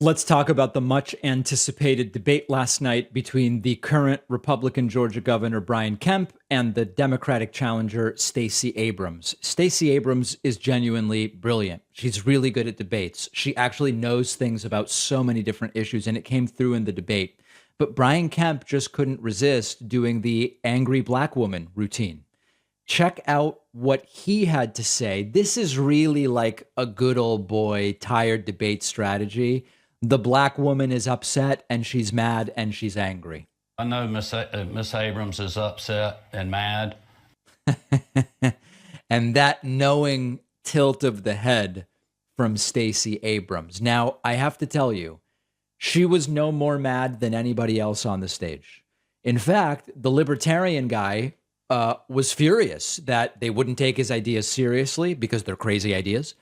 Let's talk about the much anticipated debate last night between the current Republican Georgia Governor Brian Kemp and the Democratic challenger Stacey Abrams. Stacey Abrams is genuinely brilliant. She's really good at debates. She actually knows things about so many different issues, and it came through in the debate. But Brian Kemp just couldn't resist doing the angry black woman routine. Check out what he had to say. This is really like a good old boy tired debate strategy. The black woman is upset and she's mad and she's angry. I know Miss Abrams is upset and mad. And that knowing tilt of the head from Stacey Abrams. Now, I have to tell you, she was no more mad than anybody else on the stage. In fact, the libertarian guy was furious that they wouldn't take his ideas seriously because they're crazy ideas.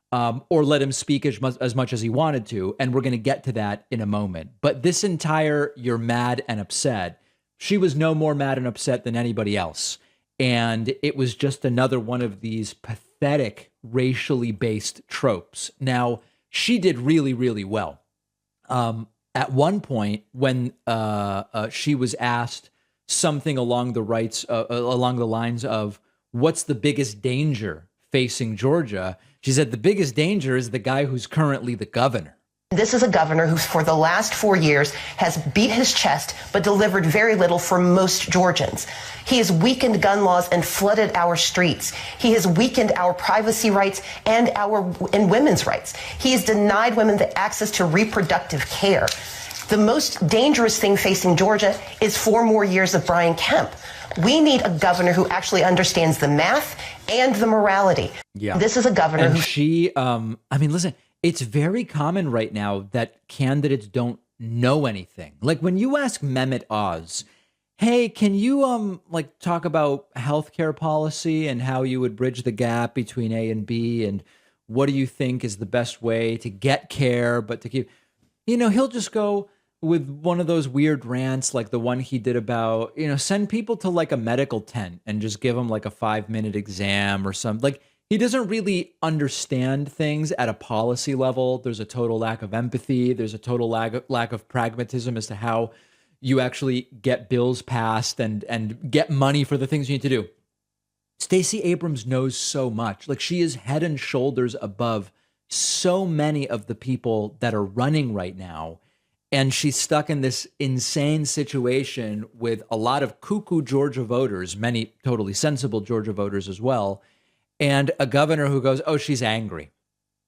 Or let him speak as much as he wanted to. And we're going to get to that in a moment. But this entire you're mad and upset, she was no more mad and upset than anybody else. And it was just another one of these pathetic racially based tropes. Now, she did really, really well. At one point, when she was asked something along the lines of what's the biggest danger facing Georgia, she said the biggest danger is the guy who's currently the governor. This is a governor who, for the last 4 years, has beat his chest but delivered very little for most Georgians. He has weakened gun laws and flooded our streets. He has weakened our privacy rights and women's rights. He has denied women the access to reproductive care. The most dangerous thing facing Georgia is 4 more years of Brian Kemp. We need a governor who actually understands the math and the morality. Yeah. This is a governor who... She, listen, it's very common right now that candidates don't know anything. Like when you ask Mehmet Oz, hey, can you talk about healthcare policy and how you would bridge the gap between A and B, and what do you think is the best way to get care, but to keep, he'll just go with one of those weird rants like the one he did about, send people to like a medical tent and just give them like a 5-minute exam or something. Like he doesn't really understand things at a policy level. There's a total lack of empathy. There's a total lack of pragmatism as to how you actually get bills passed and get money for the things you need to do. Stacey Abrams knows so much. Like she is head and shoulders above so many of the people that are running right now. And she's stuck in this insane situation with a lot of cuckoo Georgia voters, many totally sensible Georgia voters as well, and a governor who goes, oh, she's angry.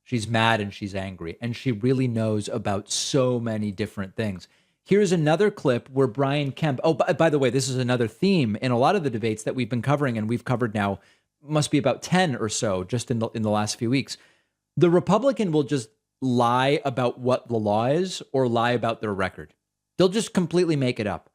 She's mad and she's angry. And she really knows about so many different things. Here's another clip where Brian Kemp, by the way, this is another theme in a lot of the debates that we've been covering, and we've covered now, must be about 10 or so just in the last few weeks. The Republican will just lie about what the law is or lie about their record. They'll just completely make it up.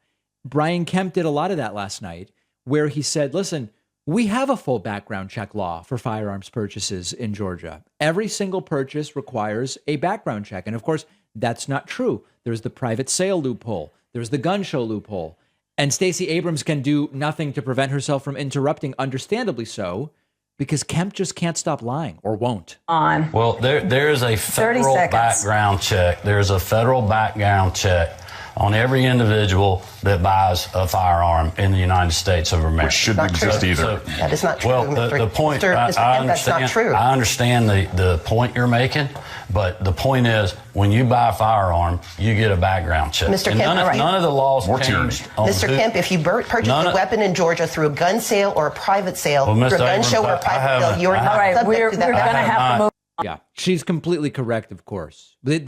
Brian Kemp did a lot of that last night where he said, listen, we have a full background check law for firearms purchases in Georgia. Every single purchase requires a background check. And of course, that's not true. There's the private sale loophole. There's the gun show loophole. And Stacey Abrams can do nothing to prevent herself from interrupting, understandably so, because Kemp just can't stop lying or won't. Well, there is a federal background check. There's a federal background check on every individual that buys a firearm in the United States of America. Which shouldn't exist either. So, that is not true. Well, the point, Mr. I Kemp, understand, that's not true. I understand the point you're making, but the point is, when you buy a firearm, you get a background check. Mr. And Kemp, none of the laws changed. Mr. Kemp, if you purchase a weapon in Georgia through a gun sale or a private sale, through a gun show or a private sale, you're not subject to that. We're going to have to move. Yeah, she's completely correct, of course. But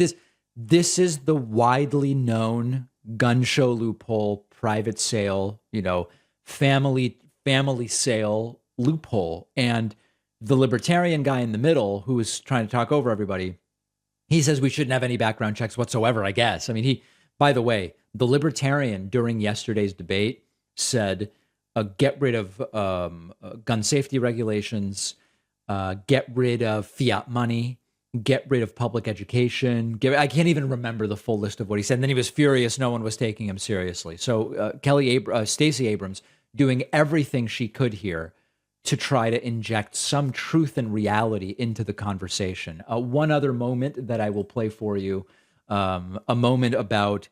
this is the widely known gun show loophole, private sale, family sale loophole. And the libertarian guy in the middle who is trying to talk over everybody, he says we shouldn't have any background checks whatsoever, I guess. I mean, by the way, the libertarian during yesterday's debate said, get rid of gun safety regulations, get rid of fiat money, get rid of public education. I can't even remember the full list of what he said. And then he was furious no one was taking him seriously. So Stacey Abrams doing everything she could here to try to inject some truth and reality into the conversation. One other moment that I will play for you a moment about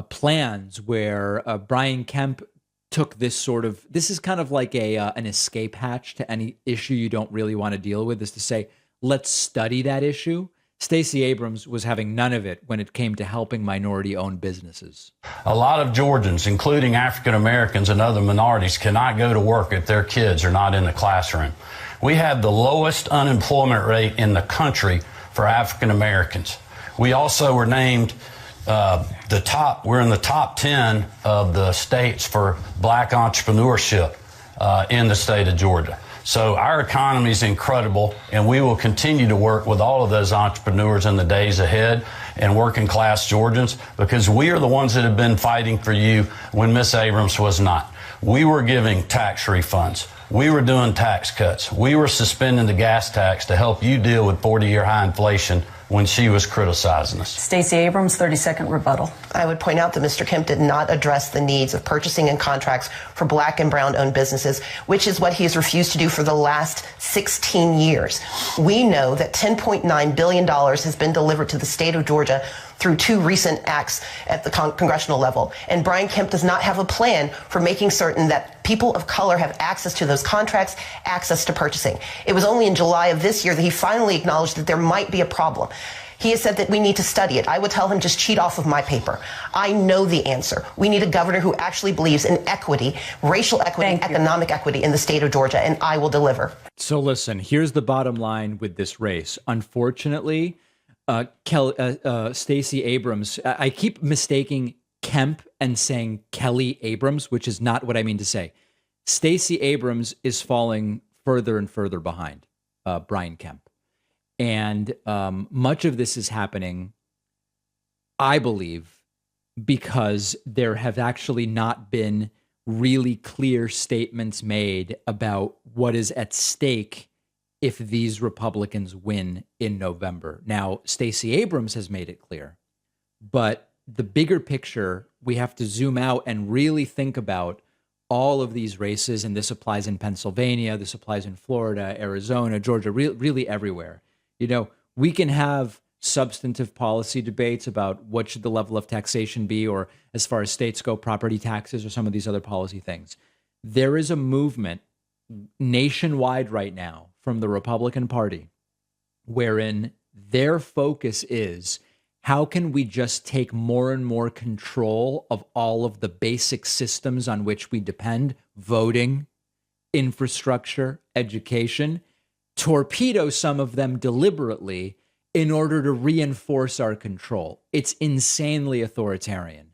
plans where Brian Kemp took this is kind of like an escape hatch to any issue you don't really want to deal with, is to say, let's study that issue. Stacey Abrams was having none of it when it came to helping minority-owned businesses. A lot of Georgians, including African Americans and other minorities, cannot go to work if their kids are not in the classroom. We have the lowest unemployment rate in the country for African Americans. We also were named we're in the top 10 of the states for black entrepreneurship in the state of Georgia. So our economy is incredible, and we will continue to work with all of those entrepreneurs in the days ahead and working class Georgians, because we are the ones that have been fighting for you when Miss Abrams was not. We were giving tax refunds. We were doing tax cuts. We were suspending the gas tax to help you deal with 40-year high inflation when she was criticizing us. Stacey Abrams, 30-second rebuttal. I would point out that Mr. Kemp did not address the needs of purchasing and contracts for black and brown owned businesses, which is what he has refused to do for the last 16 years. We know that $10.9 billion has been delivered to the state of Georgia through two recent acts at the congressional level. And Brian Kemp does not have a plan for making certain that people of color have access to those contracts, access to purchasing. It was only in July of this year that he finally acknowledged that there might be a problem. He has said that we need to study it. I would tell him, just cheat off of my paper. I know the answer. We need a governor who actually believes in equity, racial equity, economic equity in the state of Georgia, and I will deliver. So listen, here's the bottom line with this race. Unfortunately, Stacey Abrams, I keep mistaking Kemp and saying Kelly Abrams, which is not what I mean to say. Stacey Abrams is falling further and further behind Brian Kemp. And much of this is happening, I believe, because there have actually not been really clear statements made about what is at stake if these Republicans win in November. Now, Stacey Abrams has made it clear, but the bigger picture, we have to zoom out and really think about all of these races, and this applies in Pennsylvania, this applies in Florida, Arizona, Georgia, really everywhere. You know, we can have substantive policy debates about what should the level of taxation be, or as far as states go, property taxes or some of these other policy things. There is a movement nationwide right now from the Republican Party wherein their focus is, how can we just take more and more control of all of the basic systems on which we depend, voting, infrastructure, education, torpedo some of them deliberately in order to reinforce our control. It's insanely authoritarian.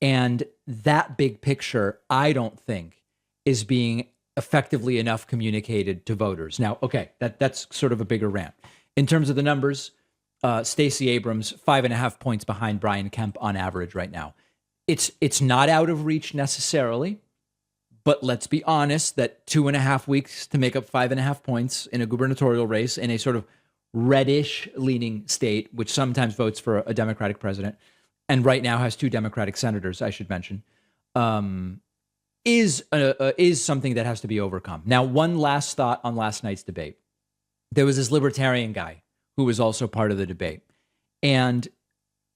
And that big picture, I don't think, is being effectively enough communicated to voters. Now, okay, that's sort of a bigger rant. In terms of the numbers, Stacey Abrams, 5.5 points behind Brian Kemp on average right now. It's not out of reach necessarily, but let's be honest that 2.5 weeks to make up 5.5 points in a gubernatorial race in a sort of reddish leaning state, which sometimes votes for a Democratic president, and right now has 2 Democratic senators, I should mention, is something that has to be overcome. Now, one last thought on last night's debate. There was this libertarian guy who was also part of the debate. And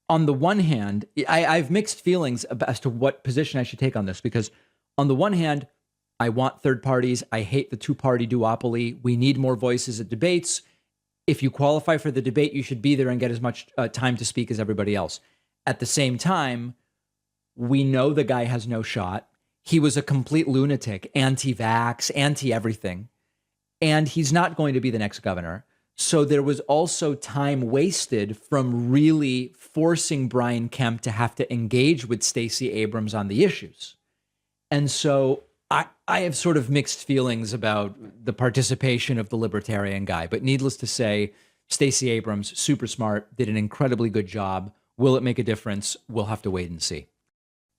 on the one hand, I've mixed feelings as to what position I should take on this, because on the one hand, I want third parties. I hate the two-party duopoly. We need more voices at debates. If you qualify for the debate, you should be there and get as much time to speak as everybody else. At the same time, we know the guy has no shot. He was a complete lunatic, anti-vax, anti-everything, and he's not going to be the next governor. So there was also time wasted from really forcing Brian Kemp to have to engage with Stacey Abrams on the issues. And so I have sort of mixed feelings about the participation of the libertarian guy. But needless to say, Stacey Abrams, super smart, did an incredibly good job. Will it make a difference? We'll have to wait and see.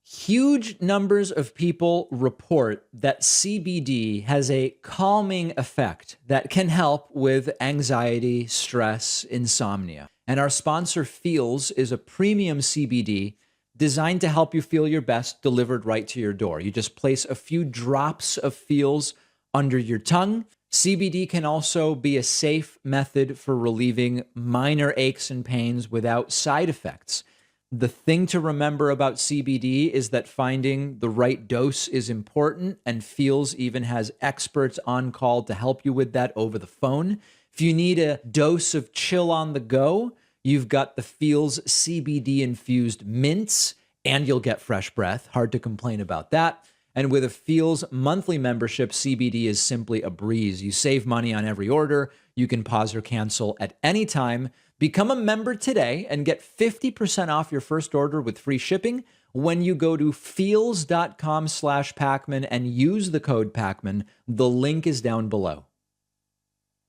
Huge numbers of people report that CBD has a calming effect that can help with anxiety, stress, insomnia. And our sponsor, Feels, is a premium CBD designed to help you feel your best, delivered right to your door. You just place a few drops of Feels under your tongue. CBD can also be a safe method for relieving minor aches and pains without side effects. The thing to remember about CBD is that finding the right dose is important, and Feels even has experts on call to help you with that over the phone. If you need a dose of chill on the go, you've got the Feels CBD infused mints, and you'll get fresh breath. Hard to complain about that. And with a Feels monthly membership, CBD is simply a breeze. You save money on every order. You can pause or cancel at any time. Become a member today and get 50% off your first order with free shipping when you go to feels.com/Pacman and use the code Pacman. The link is down below.